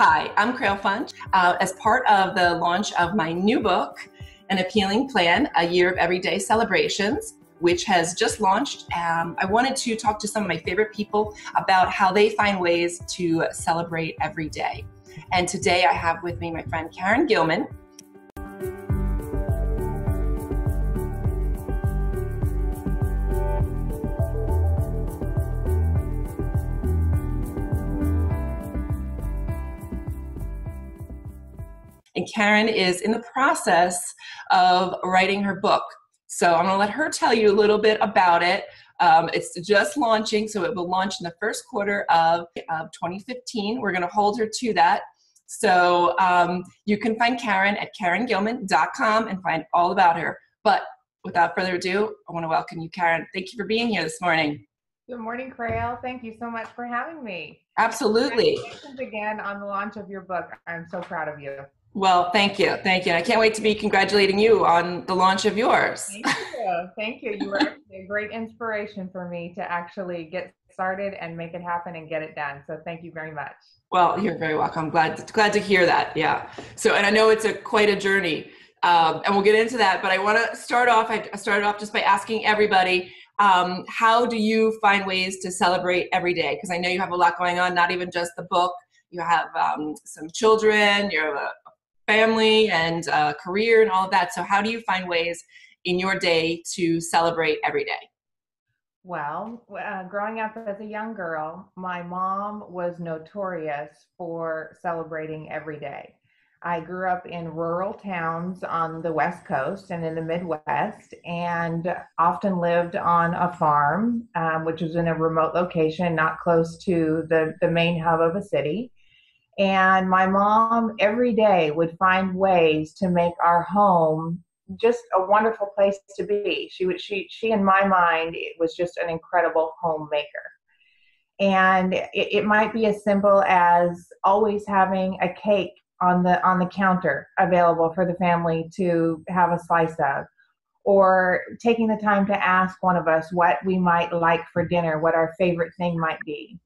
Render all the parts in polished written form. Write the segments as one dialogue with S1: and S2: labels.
S1: Hi, I'm Crail Funch. As part of the launch of my new book, An Appealing Plan, A Year of Everyday Celebrations, which has just launched, I wanted to talk to some of my favorite people about how they find ways to celebrate every day. And today I have with me my friend Karen Gillman. And Karen is in the process of writing her book. So I'm going to let her tell you a little bit about it. It's just launching, so it will launch in the first quarter of 2015. We're going to hold her to that. So you can find Karen at karengillman.com and find all about her. But without further ado, I want to welcome you, Karen. Thank you for being here this morning.
S2: Good morning, Crail. Thank you so much for having me.
S1: Absolutely.
S2: Congratulations again on the launch of your book. I'm so proud of you.
S1: Well, thank you. Thank you. I can't wait to be congratulating you on the launch of yours.
S2: Thank you. Thank you. You were actually a great inspiration for me to actually get started and make it happen and get it done. So thank you very much.
S1: Well, you're very welcome. Glad to hear that. Yeah. So, and I know it's quite a journey, and we'll get into that. But I want to start off. I started off just by asking everybody, how do you find ways to celebrate every day? Because I know you have a lot going on. Not even just the book. You have some children. You have a family and career and all of that. So, how do you find ways in your day to celebrate every day?
S2: Well, growing up as a young girl, my mom was notorious for celebrating every day. I grew up in rural towns on the West Coast and in the Midwest, and often lived on a farm, which was in a remote location, not close to the main hub of a city. And my mom every day would find ways to make our home just a wonderful place to be. She in my mind, it was just an incredible homemaker. And it might be as simple as always having a cake on the counter available for the family to have a slice of, or taking the time to ask one of us what we might like for dinner, what our favorite thing might be.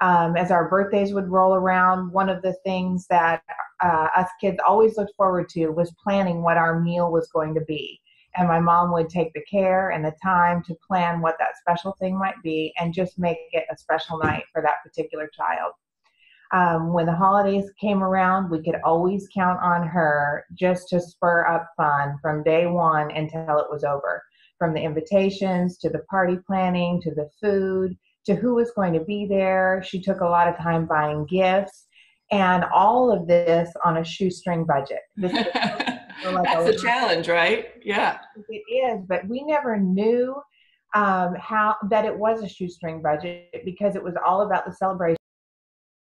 S2: As our birthdays would roll around, one of the things that us kids always looked forward to was planning what our meal was going to be. And my mom would take the care and the time to plan what that special thing might be and just make it a special night for that particular child. When the holidays came around, we could always count on her just to spur up fun from day one until it was over. From the invitations to the party planning to the food, to who was going to be there. She took a lot of time buying gifts, and all of this on a shoestring budget. This is
S1: That's a challenge, right? Yeah.
S2: It is, but we never knew how that it was a shoestring budget because it was all about the celebration.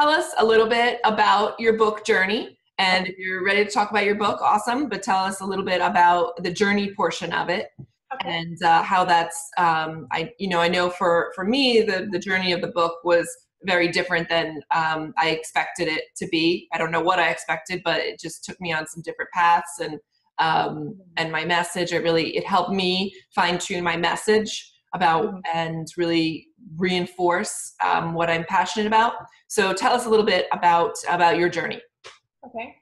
S1: Tell us a little bit about your book journey, and if you're ready to talk about your book, awesome, but tell us a little bit about the journey portion of it. Okay. And how that's, I know for me, the journey of the book was very different than I expected it to be. I don't know what I expected, but it just took me on some different paths, and my message, it helped me fine tune my message about and really reinforce what I'm passionate about. So tell us a little bit about your journey.
S2: Okay.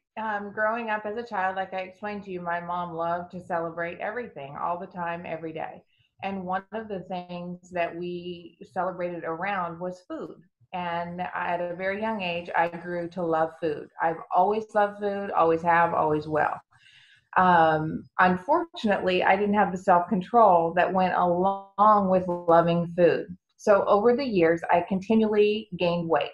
S2: Growing up as a child, like I explained to you, my mom loved to celebrate everything all the time, every day. And one of the things that we celebrated around was food. And at a very young age, I grew to love food. I've always loved food, always have, always will. Unfortunately, I didn't have the self-control that went along with loving food. So over the years, I continually gained weight.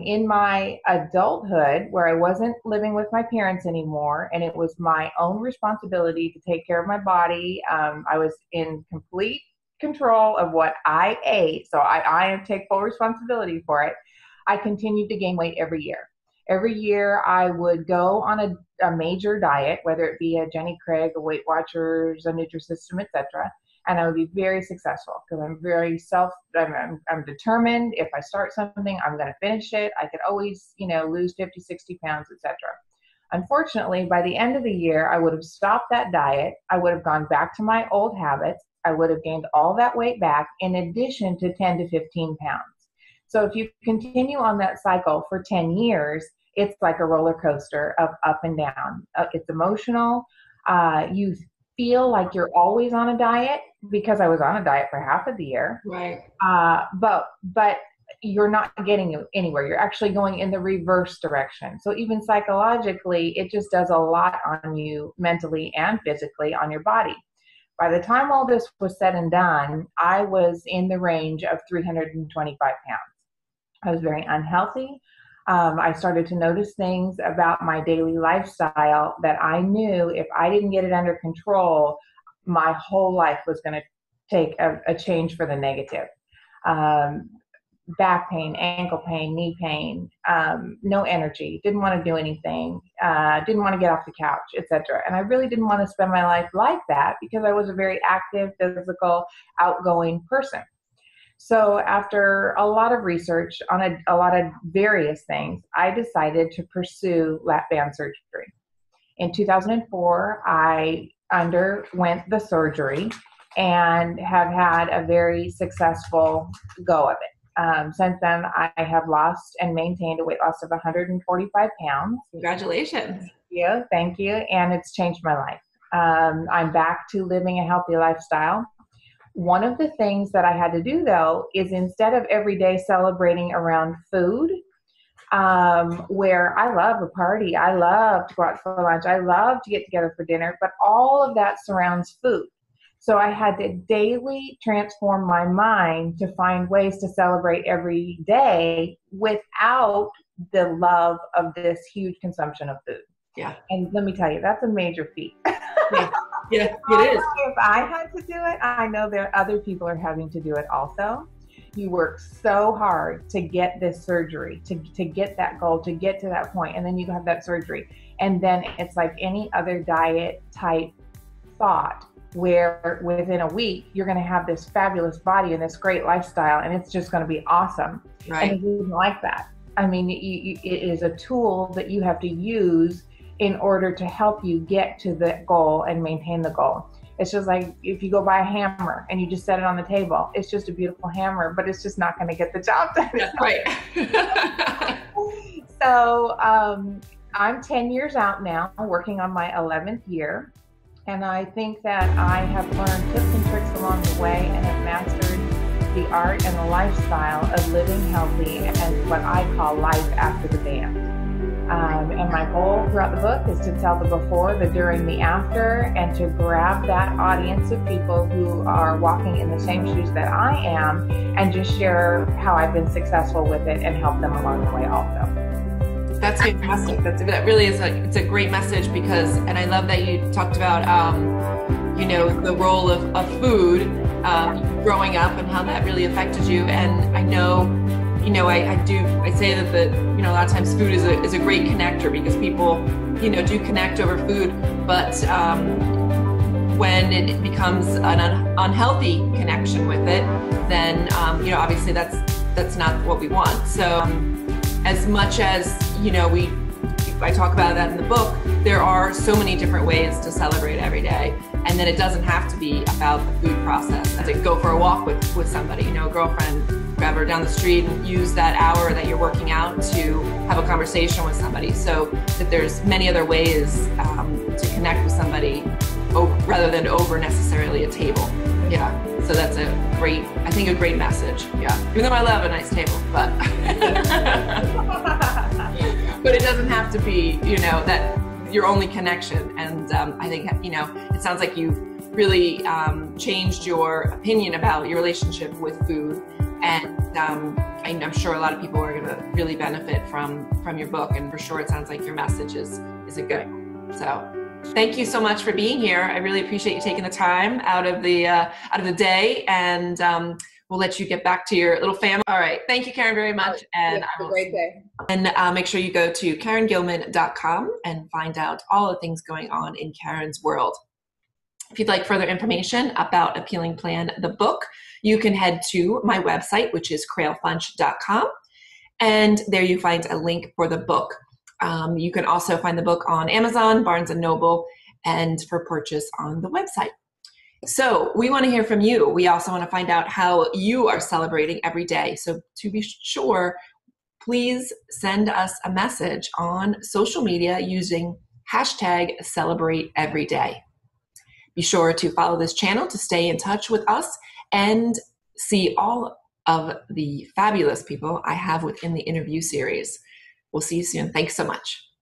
S2: In my adulthood, where I wasn't living with my parents anymore, and it was my own responsibility to take care of my body, I was in complete control of what I ate, so I take full responsibility for it. I continued to gain weight every year. Every year, I would go on a major diet, whether it be a Jenny Craig, a Weight Watchers, a Nutrisystem, etc., and I would be very successful because I'm very I'm determined. If I start something, I'm going to finish it. I could always, lose 50, 60 pounds, etc. Unfortunately, by the end of the year, I would have stopped that diet. I would have gone back to my old habits. I would have gained all that weight back in addition to 10 to 15 pounds. So if you continue on that cycle for 10 years, it's like a roller coaster of up and down. It's emotional. You feel like you're always on a diet, because I was on a diet for half of the year.
S1: Right.
S2: But you're not getting anywhere. You're actually going in the reverse direction. So even psychologically, it just does a lot on you mentally and physically on your body. By the time all this was said and done, I was in the range of 325 pounds. I was very unhealthy. I started to notice things about my daily lifestyle that I knew if I didn't get it under control, my whole life was going to take a change for the negative. Back pain, ankle pain, knee pain, no energy, didn't want to do anything, didn't want to get off the couch, etc. And I really didn't want to spend my life like that, because I was a very active, physical, outgoing person. So after a lot of research on a lot of various things, I decided to pursue lap band surgery. In 2004, I underwent the surgery and have had a very successful go of it. Since then, I have lost and maintained a weight loss of 145 pounds.
S1: Congratulations.
S2: Thank you. And it's changed my life. I'm back to living a healthy lifestyle. One of the things that I had to do, though, is instead of every day celebrating around food, where I love a party, I love to go out for lunch, I love to get together for dinner, but all of that surrounds food. So I had to daily transform my mind to find ways to celebrate every day without the love of this huge consumption of food.
S1: Yeah.
S2: And let me tell you, that's a major feat.
S1: Yeah, it is.
S2: If I had to do it, I know that other people are having to do it also. You work so hard to get this surgery, to get that goal, to get to that point, and then you have that surgery. And then it's like any other diet type thought, where within a week, you're going to have this fabulous body and this great lifestyle, and it's just going to be awesome.
S1: Right.
S2: And it isn't like that. I mean, it is a tool that you have to use in order to help you get to the goal and maintain the goal. It's just like if you go buy a hammer and you just set it on the table, it's just a beautiful hammer, but it's just not going to get the job done.
S1: That's right.
S2: So I'm 10 years out now, working on my 11th year. And I think that I have learned tips and tricks along the way and have mastered the art and the lifestyle of living healthy and what I call life after the band. And my goal throughout the book is to tell the before, the during, the after, and to grab that audience of people who are walking in the same shoes that I am, and just share how I've been successful with it and help them along the way also.
S1: That's fantastic. That really is it's a great message, because, and I love that you talked about, the role of food growing up and how that really affected you. And I know, I say that a lot of times food is a great connector, because people, do connect over food, but when it becomes an unhealthy connection with it, then, obviously that's not what we want. So as much as, I talk about that in the book, there are so many different ways to celebrate every day. And then it doesn't have to be about the food process. To go for a walk with somebody, a girlfriend, grab her down the street and use that hour that you're working out to have a conversation with somebody. So that there's many other ways to connect with somebody rather than over necessarily a table. Yeah. So that's a great message. Yeah. Even though I love a nice table, but but it doesn't have to be, that your only connection. And I think, it sounds like you really changed your opinion about your relationship with food. And I'm sure a lot of people are going to really benefit from your book. And for sure, it sounds like your message is a good one. So thank you so much for being here. I really appreciate you taking the time out of the day, and we'll let you get back to your little family. All right. Thank you, Karen, very much. And
S2: have a great day.
S1: And make sure you go to KarenGillman.com and find out all the things going on in Karen's world. If you'd like further information about Appealing Plan, the book, you can head to my website, which is crailfunch.com. And there you find a link for the book. You can also find the book on Amazon, Barnes & Noble, and for purchase on the website. So we want to hear from you. We also want to find out how you are celebrating every day. So to be sure, please send us a message on social media using hashtag celebrate every day. Be sure to follow this channel to stay in touch with us and see all of the fabulous people I have within the interview series. We'll see you soon. Thanks so much.